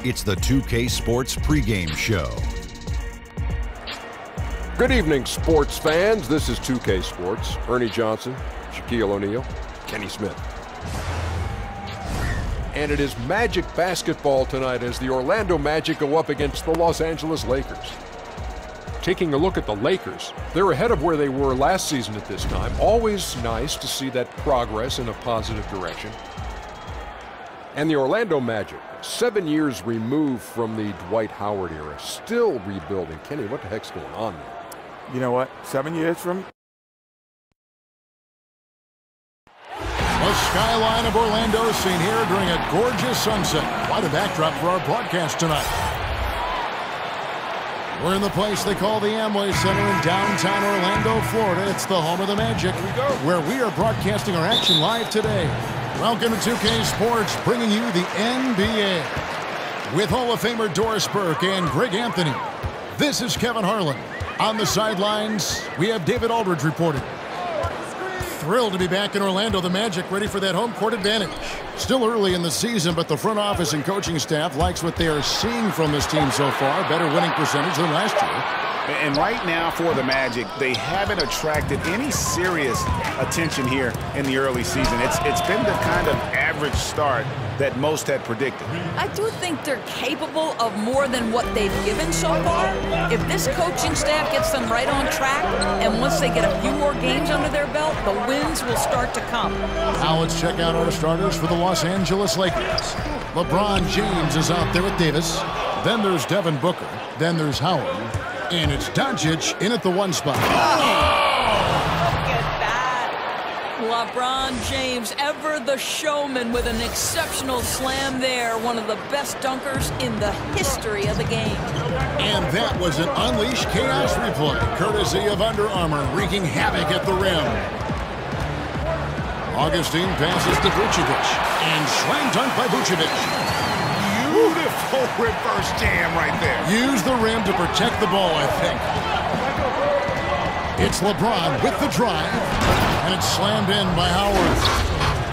It's the 2K Sports pregame show. Good evening, sports fans. This is 2K Sports. Ernie Johnson, Shaquille O'Neal, Kenny Smith. And it is Magic basketball tonight as the Orlando Magic go up against the Los Angeles Lakers. Taking a look at the Lakers, they're ahead of where they were last season at this time. Always nice to see that progress in a positive direction. And the Orlando Magic, 7 years removed from the Dwight Howard era, still rebuilding. Kenny, what the heck's going on there? You know what? 7 years from... The skyline of Orlando is seen here during a gorgeous sunset. Quite a backdrop for our broadcast tonight. We're in the place they call the Amway Center in downtown Orlando, Florida. It's the home of the Magic, where we are broadcasting our action live today. Welcome to 2K Sports, bringing you the NBA. With Hall of Famer Doris Burke and Greg Anthony, this is Kevin Harlan. On the sidelines, we have David Aldridge reporting. Thrilled to be back in Orlando. The Magic ready for that home court advantage. Still early in the season, but the front office and coaching staff likes what they are seeing from this team so far. Better winning percentage than last year. And right now for the Magic, they haven't attracted any serious attention here in the early season. It's been the kind of average start that most had predicted. I do think they're capable of more than what they've given so far. If this coaching staff gets them right on track, and once they get a few more games under their belt, the wins will start to come. Now let's check out our starters for the Los Angeles Lakers. LeBron James is out there with Davis. Then there's Devin Booker. Then there's Howard. And it's Doncic in at the 1 spot. Look at that. LeBron James, ever the showman, with an exceptional slam there. One of the best dunkers in the history of the game. And that was an Unleash Chaos replay, courtesy of Under Armour, wreaking havoc at the rim. Augustine passes to Vucevic. And slam dunk by Vucevic. Beautiful reverse jam right there. Use the rim to protect the ball, I think. It's LeBron with the drive, and it's slammed in by Howard.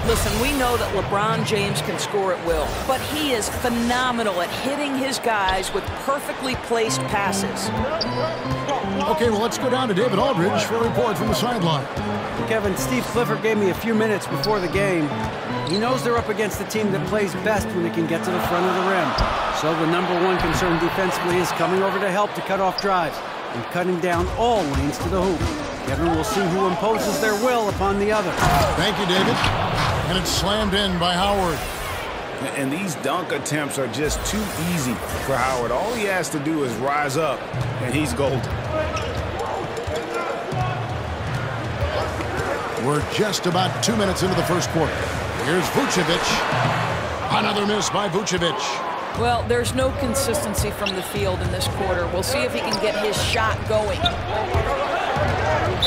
Listen, we know that LeBron James can score at will, but he is phenomenal at hitting his guys with perfectly placed passes. Okay, well, let's go down to David Aldridge for a report from the sideline. Kevin, Steve Clifford gave me a few minutes before the game. He knows they're up against the team that plays best when it can get to the front of the rim. So the #1 concern defensively is coming over to help to cut off drives and cutting down all lanes to the hoop. Kevin will see who imposes their will upon the other. Thank you, David. And it's slammed in by Howard. And these dunk attempts are just too easy for Howard. All he has to do is rise up, and he's golden. We're just about 2 minutes into the first quarter. Here's Vucevic. Another miss by Vucevic. Well, there's no consistency from the field in this quarter. We'll see if he can get his shot going.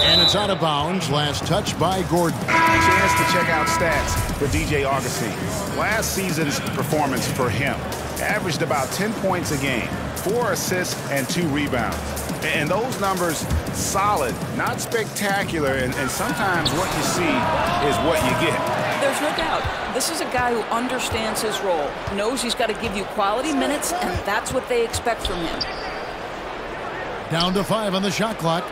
And it's out of bounds. Last touch by Gordon. Chance to check out stats for DJ Augustine. Last season's performance for him averaged about 10 points a game, 4 assists, and 2 rebounds. And those numbers, solid, not spectacular, and sometimes what you see is what you get. There's no doubt. This is a guy who understands his role, knows he's got to give you quality minutes, and that's what they expect from him. Down to 5 on the shot clock.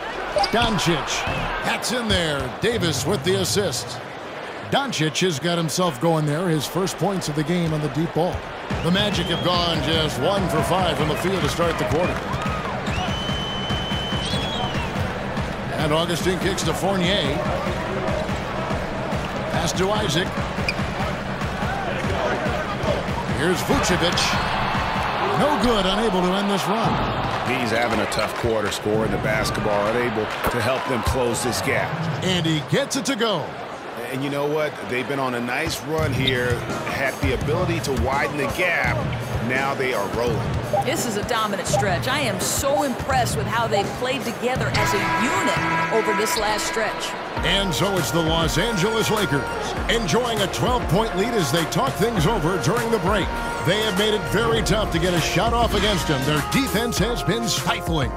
Doncic. That's in there. Davis with the assist. Doncic has got himself going there. His first points of the game on the deep ball. The Magic have gone just 1 for 5 from the field to start the quarter. And Augustine kicks to Fournier. Pass to Isaac. Here's Vucevic. No good, unable to end this run. He's having a tough quarter, scoring the basketball, unable to help them close this gap. And he gets it to go. And you know what? They've been on a nice run here, had the ability to widen the gap. Now they are rolling. This is a dominant stretch. I am so impressed with how they've played together as a unit over this last stretch. And so it's the Los Angeles Lakers enjoying a 12-point lead as they talk things over during the break. They have made it very tough to get a shot off against them. Their defense has been stifling.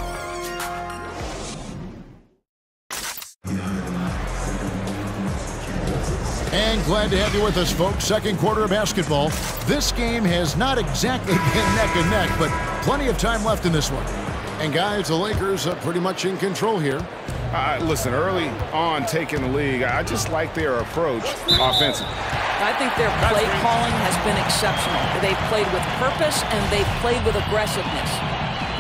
And glad to have you with us, folks. Second quarter of basketball. This game has not exactly been neck and neck, but plenty of time left in this one. And guys, the Lakers are pretty much in control here. Listen, early on taking the league, I just like their approach offensively. I think their play calling has been exceptional. They've played with purpose and they've played with aggressiveness.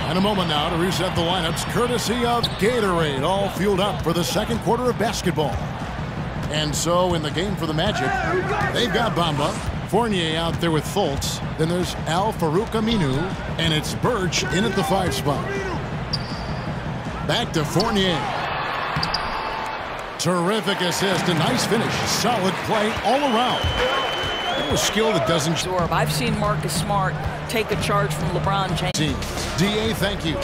And a moment now to reset the lineups, courtesy of Gatorade, all fueled up for the second quarter of basketball. And so in the game for the Magic, they've got Bamba, Fournier out there with Fultz. Then there's Al-Farouq Aminu, and it's Birch in at the 5 spot. Back to Fournier. Terrific assist, a nice finish, solid play all around. A skill that doesn't absorb. I've seen Marcus Smart take a charge from LeBron James. DA, thank you.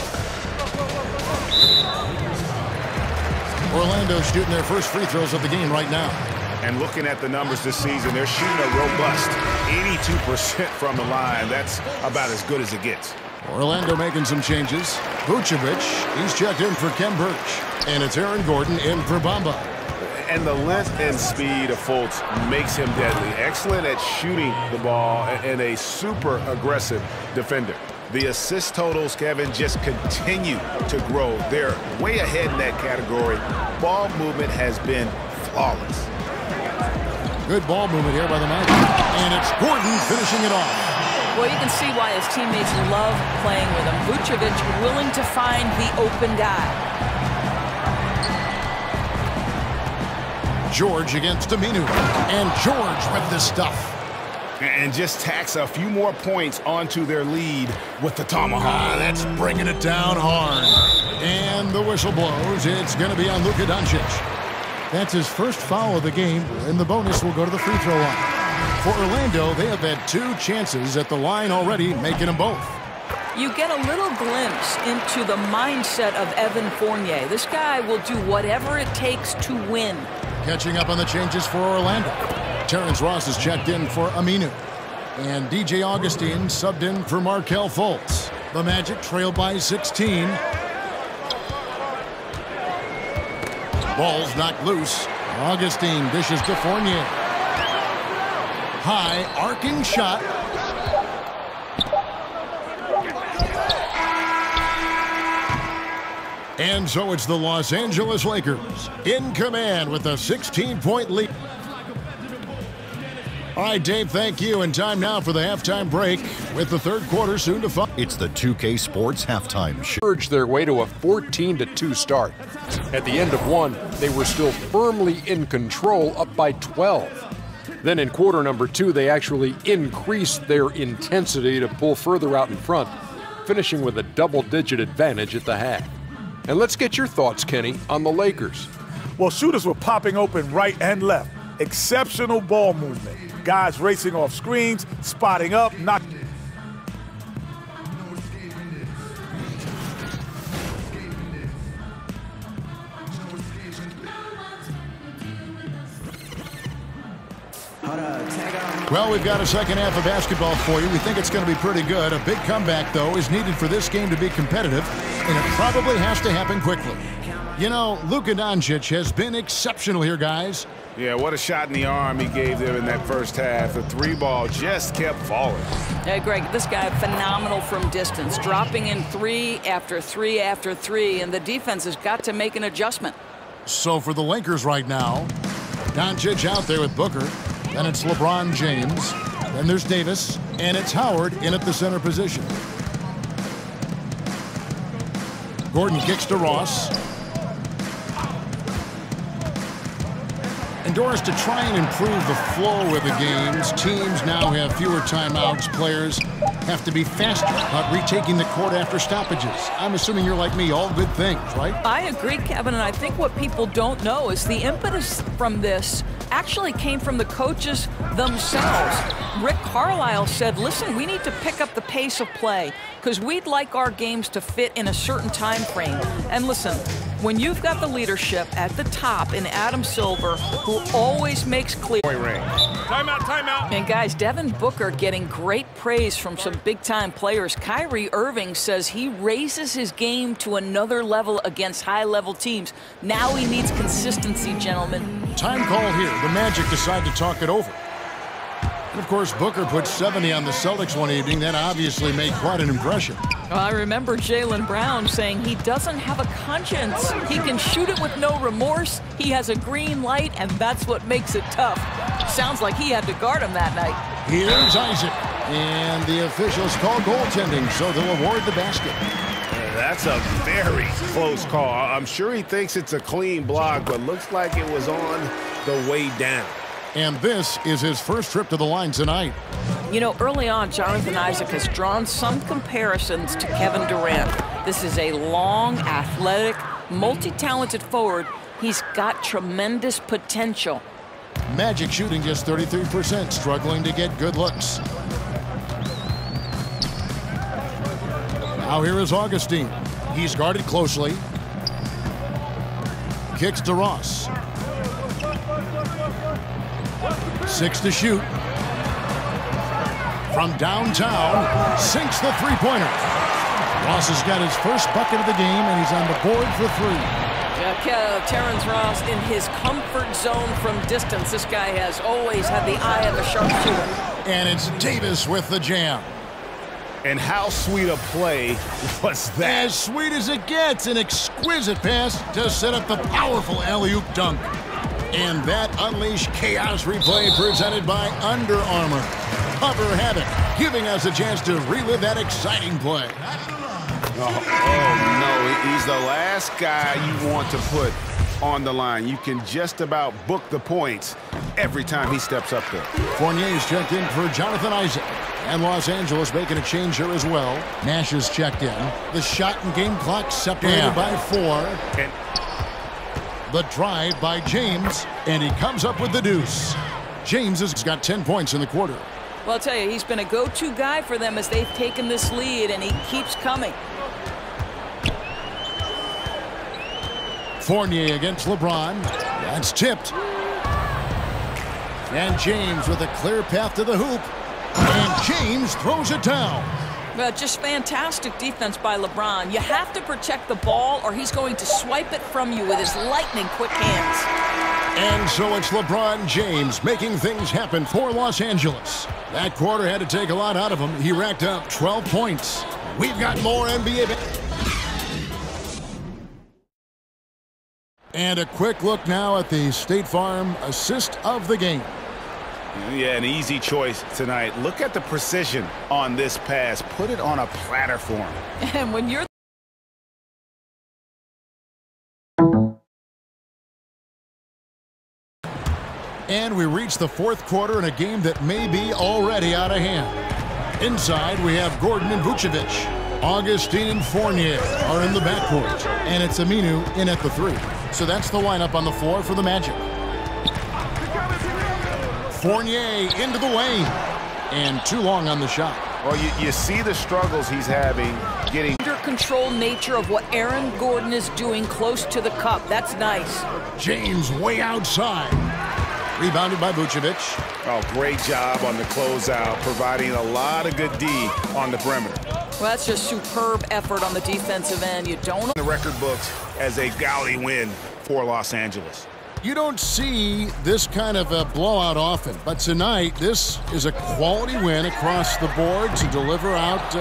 Orlando shooting their first free throws of the game right now. And looking at the numbers this season, they're shooting a robust 82% from the line. That's about as good as it gets. Orlando making some changes. Vucevic, he's checked in for Kem Birch. And it's Aaron Gordon in for Bamba. And the length and speed of Fultz makes him deadly. Excellent at shooting the ball and a super aggressive defender. The assist totals, Kevin, just continue to grow. They're way ahead in that category. Ball movement has been flawless. Good ball movement here by the Magic. And it's Gordon finishing it off. Well, you can see why his teammates love playing with him. Vucevic willing to find the open guy. George against Aminu. And George with this stuff. And just tacks a few more points onto their lead with the tomahawk. That's bringing it down hard. And the whistle blows. It's going to be on Luka Doncic. That's his first foul of the game, and the bonus will go to the free throw line. For Orlando, they have had 2 chances at the line already, making them both. You get a little glimpse into the mindset of Evan Fournier. This guy will do whatever it takes to win. Catching up on the changes for Orlando. Terrence Ross is checked in for Aminu. And DJ Augustine subbed in for Markelle Fultz. The Magic trail by 16. Ball's knocked loose. Augustine dishes to Fournier. High arcing shot. And so it's the Los Angeles Lakers in command with a 16-point lead. All right, Dave, thank you. And time now for the halftime break with the third quarter soon to follow. It's the 2K Sports Halftime Show. Urged their way to a 14-2 start. At the end of one, they were still firmly in control, up by 12. Then in quarter number 2, they actually increased their intensity to pull further out in front, finishing with a double-digit advantage at the half. And let's get your thoughts, Kenny, on the Lakers. Well, shooters were popping open right and left. Exceptional ball movement. Guys racing off screens, spotting up, not. Well, we've got a second half of basketball for you. We think it's going to be pretty good. A big comeback, though, is needed for this game to be competitive, and it probably has to happen quickly. You know, Luka Doncic has been exceptional here, guys. Yeah, what a shot in the arm he gave them in that first half. The 3-ball just kept falling. Hey, Greg, this guy phenomenal from distance, dropping in 3 after 3 after 3, and the defense has got to make an adjustment. So for the Lakers right now, Doncic out there with Booker. Then it's LeBron James. Then there's Davis. And it's Howard in at the center position. Gordon kicks to Ross. And Doris, to try and improve the flow of the games, teams now have fewer timeouts. Players have to be faster about retaking the court after stoppages. I'm assuming you're like me, all good things, right? I agree, Kevin, and I think what people don't know is the impetus from this actually came from the coaches themselves. Rick Carlisle said, listen, we need to pick up the pace of play because we'd like our games to fit in a certain time frame. And listen, when you've got the leadership at the top in Adam Silver, who always makes clear. Timeout, timeout. And guys, Devin Booker getting great praise from some big-time players. Kyrie Irving says he raises his game to another level against high-level teams. Now he needs consistency, gentlemen. Time call here. The Magic decide to talk it over. And, of course, Booker put 70 on the Celtics one evening. That obviously made quite an impression. Well, I remember Jaylen Brown saying he doesn't have a conscience. He can shoot it with no remorse. He has a green light, and that's what makes it tough. Sounds like he had to guard him that night. Here's Isaac. And the officials call goaltending, so they'll award the basket. That's a very close call. I'm sure he thinks it's a clean block, but looks like it was on the way down. And this is his first trip to the line tonight. You know, early on, Jonathan Isaac has drawn some comparisons to Kevin Durant. This is a long, athletic, multi-talented forward. He's got tremendous potential. Magic shooting just 33%, struggling to get good looks. Now here is Augustine. He's guarded closely. Kicks to Ross. 6 to shoot. From downtown, sinks the three-pointer. Ross has got his first bucket of the game, and he's on the board for 3. Terrence Ross in his comfort zone from distance. This guy has always had the eye of a sharpshooter. And it's Davis with the jam. And how sweet a play was that? As sweet as it gets, an exquisite pass to set up the powerful alley-oop dunk. And that unleashed chaos replay presented by Under Armour. Cover Habit, giving us a chance to relive that exciting play. Oh, no, he's the last guy you want to put on the line. You can just about book the points every time he steps up there. Fournier's checked in for Jonathan Isaac. And Los Angeles making a change here as well. Nash is checked in. The shot and game clock separated by 4. And the drive by James, and he comes up with the deuce. James has got 10 points in the quarter. Well, I'll tell you, he's been a go-to guy for them as they've taken this lead, and he keeps coming. Fournier against LeBron. That's tipped. And James with a clear path to the hoop. And James throws it down. Just fantastic defense by LeBron. You have to protect the ball or he's going to swipe it from you with his lightning-quick hands. And so it's LeBron James making things happen for Los Angeles. That quarter had to take a lot out of him. He racked up 12 points. We've got more NBA. And a quick look now at the State Farm assist of the game. Yeah, an easy choice tonight. Look at the precision on this pass. Put it on a platter for him. And when you're... And we reach the fourth quarter in a game that may be already out of hand. Inside, we have Gordon and Vucevic. Augustine and Fournier are in the backcourt. And it's Aminu in at the 3. So that's the lineup on the floor for the Magic. Fournier into the lane. And too long on the shot. Well, you see the struggles he's having getting... Under control nature of what Aaron Gordon is doing close to the cup. That's nice. James way outside. Rebounded by Vucevic. Oh, great job on the closeout, providing a lot of good D on the perimeter. Well, that's just superb effort on the defensive end. You don't... The record books as a gaudy win for Los Angeles. You don't see this kind of a blowout often, but tonight this is a quality win across the board to deliver out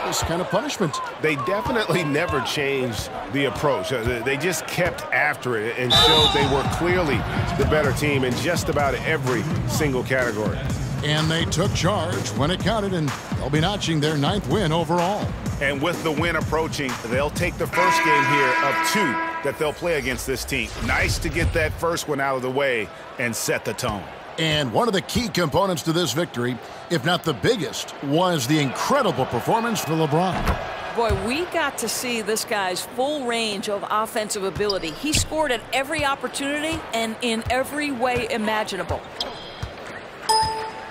this kind of punishment. They definitely never changed the approach. They just kept after it and showed they were clearly the better team in just about every single category. And they took charge when it counted, and they'll be notching their 9th win overall. And with the win approaching, they'll take the first game here of 2 that they'll play against this team. Nice to get that first one out of the way and set the tone. And one of the key components to this victory, if not the biggest, was the incredible performance for LeBron. Boy, we got to see this guy's full range of offensive ability. He scored at every opportunity and in every way imaginable.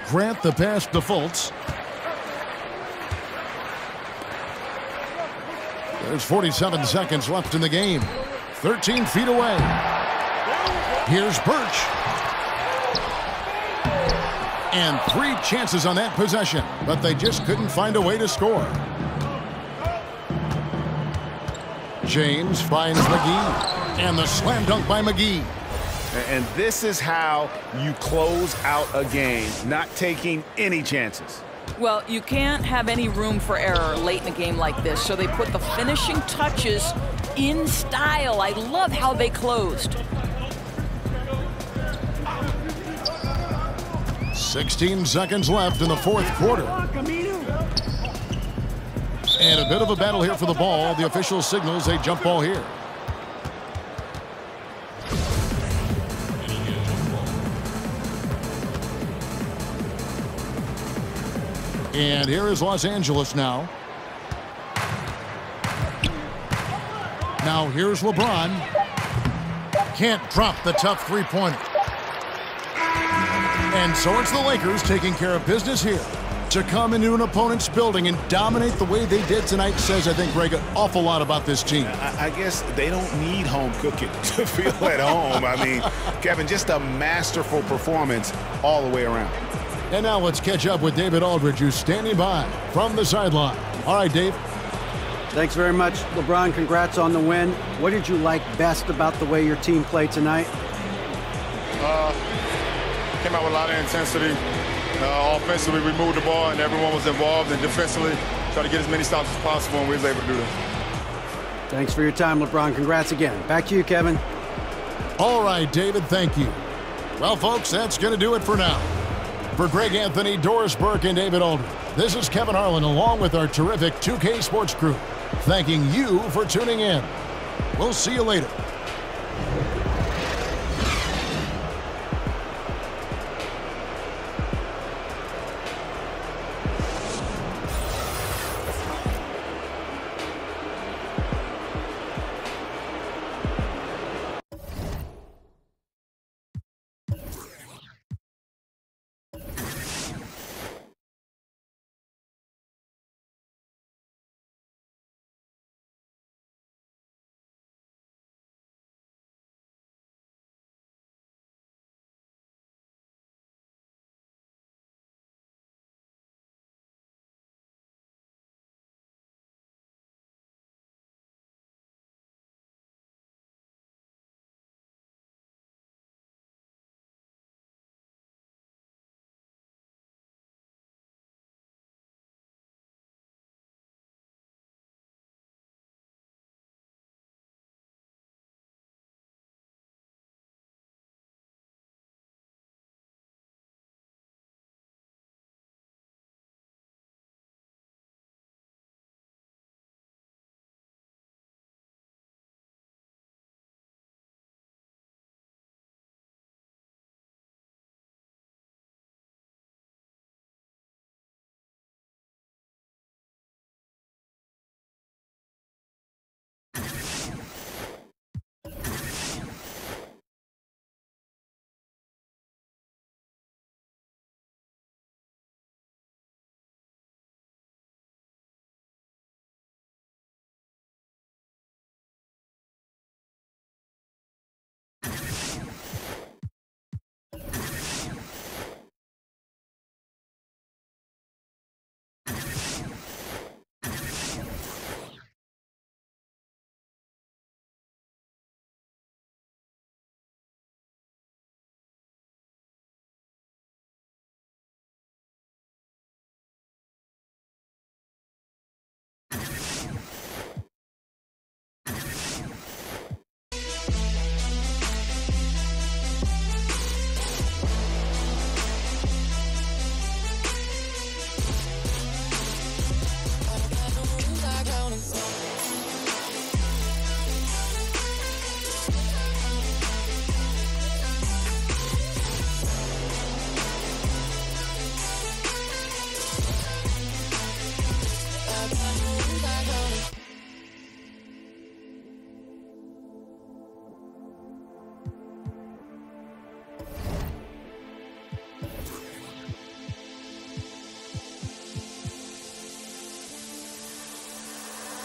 Grant the pass defaults. There's 47 seconds left in the game. 13 feet away. Here's Birch. And 3 chances on that possession, but they just couldn't find a way to score. James finds McGee. And the slam dunk by McGee. And this is how you close out a game, not taking any chances. Well, you can't have any room for error late in a game like this, so they put the finishing touches in style. I love how they closed. 16 seconds left in the fourth quarter. And a bit of a battle here for the ball. The official signals a jump ball here. And here is Los Angeles now. Now here's LeBron. Can't drop the tough three-pointer. And so it's the Lakers taking care of business here. To come into an opponent's building and dominate the way they did tonight says, I think, Greg, an awful lot about this team. I guess they don't need home cooking to feel at home. I mean, Kevin, just a masterful performance all the way around. And now let's catch up with David Aldridge, who's standing by from the sideline. All right, Dave. Thanks very much, LeBron. Congrats on the win. What did you like best about the way your team played tonight? Came out with a lot of intensity. Offensively, we moved the ball, and everyone was involved. And defensively, try to get as many stops as possible, and we was able to do that. Thanks for your time, LeBron. Congrats again. Back to you, Kevin. All right, David, thank you. Well, folks, that's going to do it for now. For Greg Anthony, Doris Burke, and David Aldridge, this is Kevin Harlan along with our terrific 2K Sports crew, thanking you for tuning in. We'll see you later.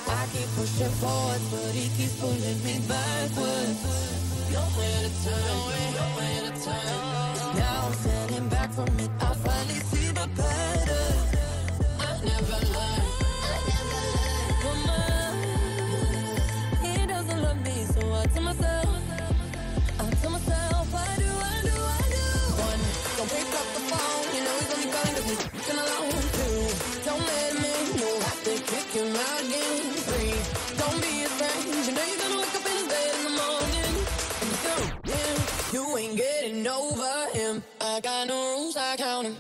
I keep pushing forward, but he keeps pulling me backwards. Nowhere to turn, nowhere to turn. Now I'm standing back from it, I finally see the pattern. I never learned. Come on, he doesn't love me, so I tell myself, rooms, I count 'em.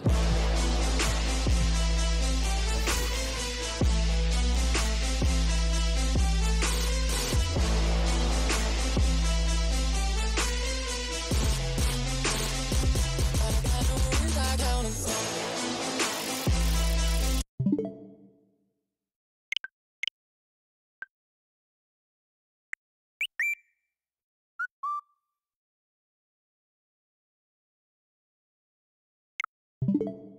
You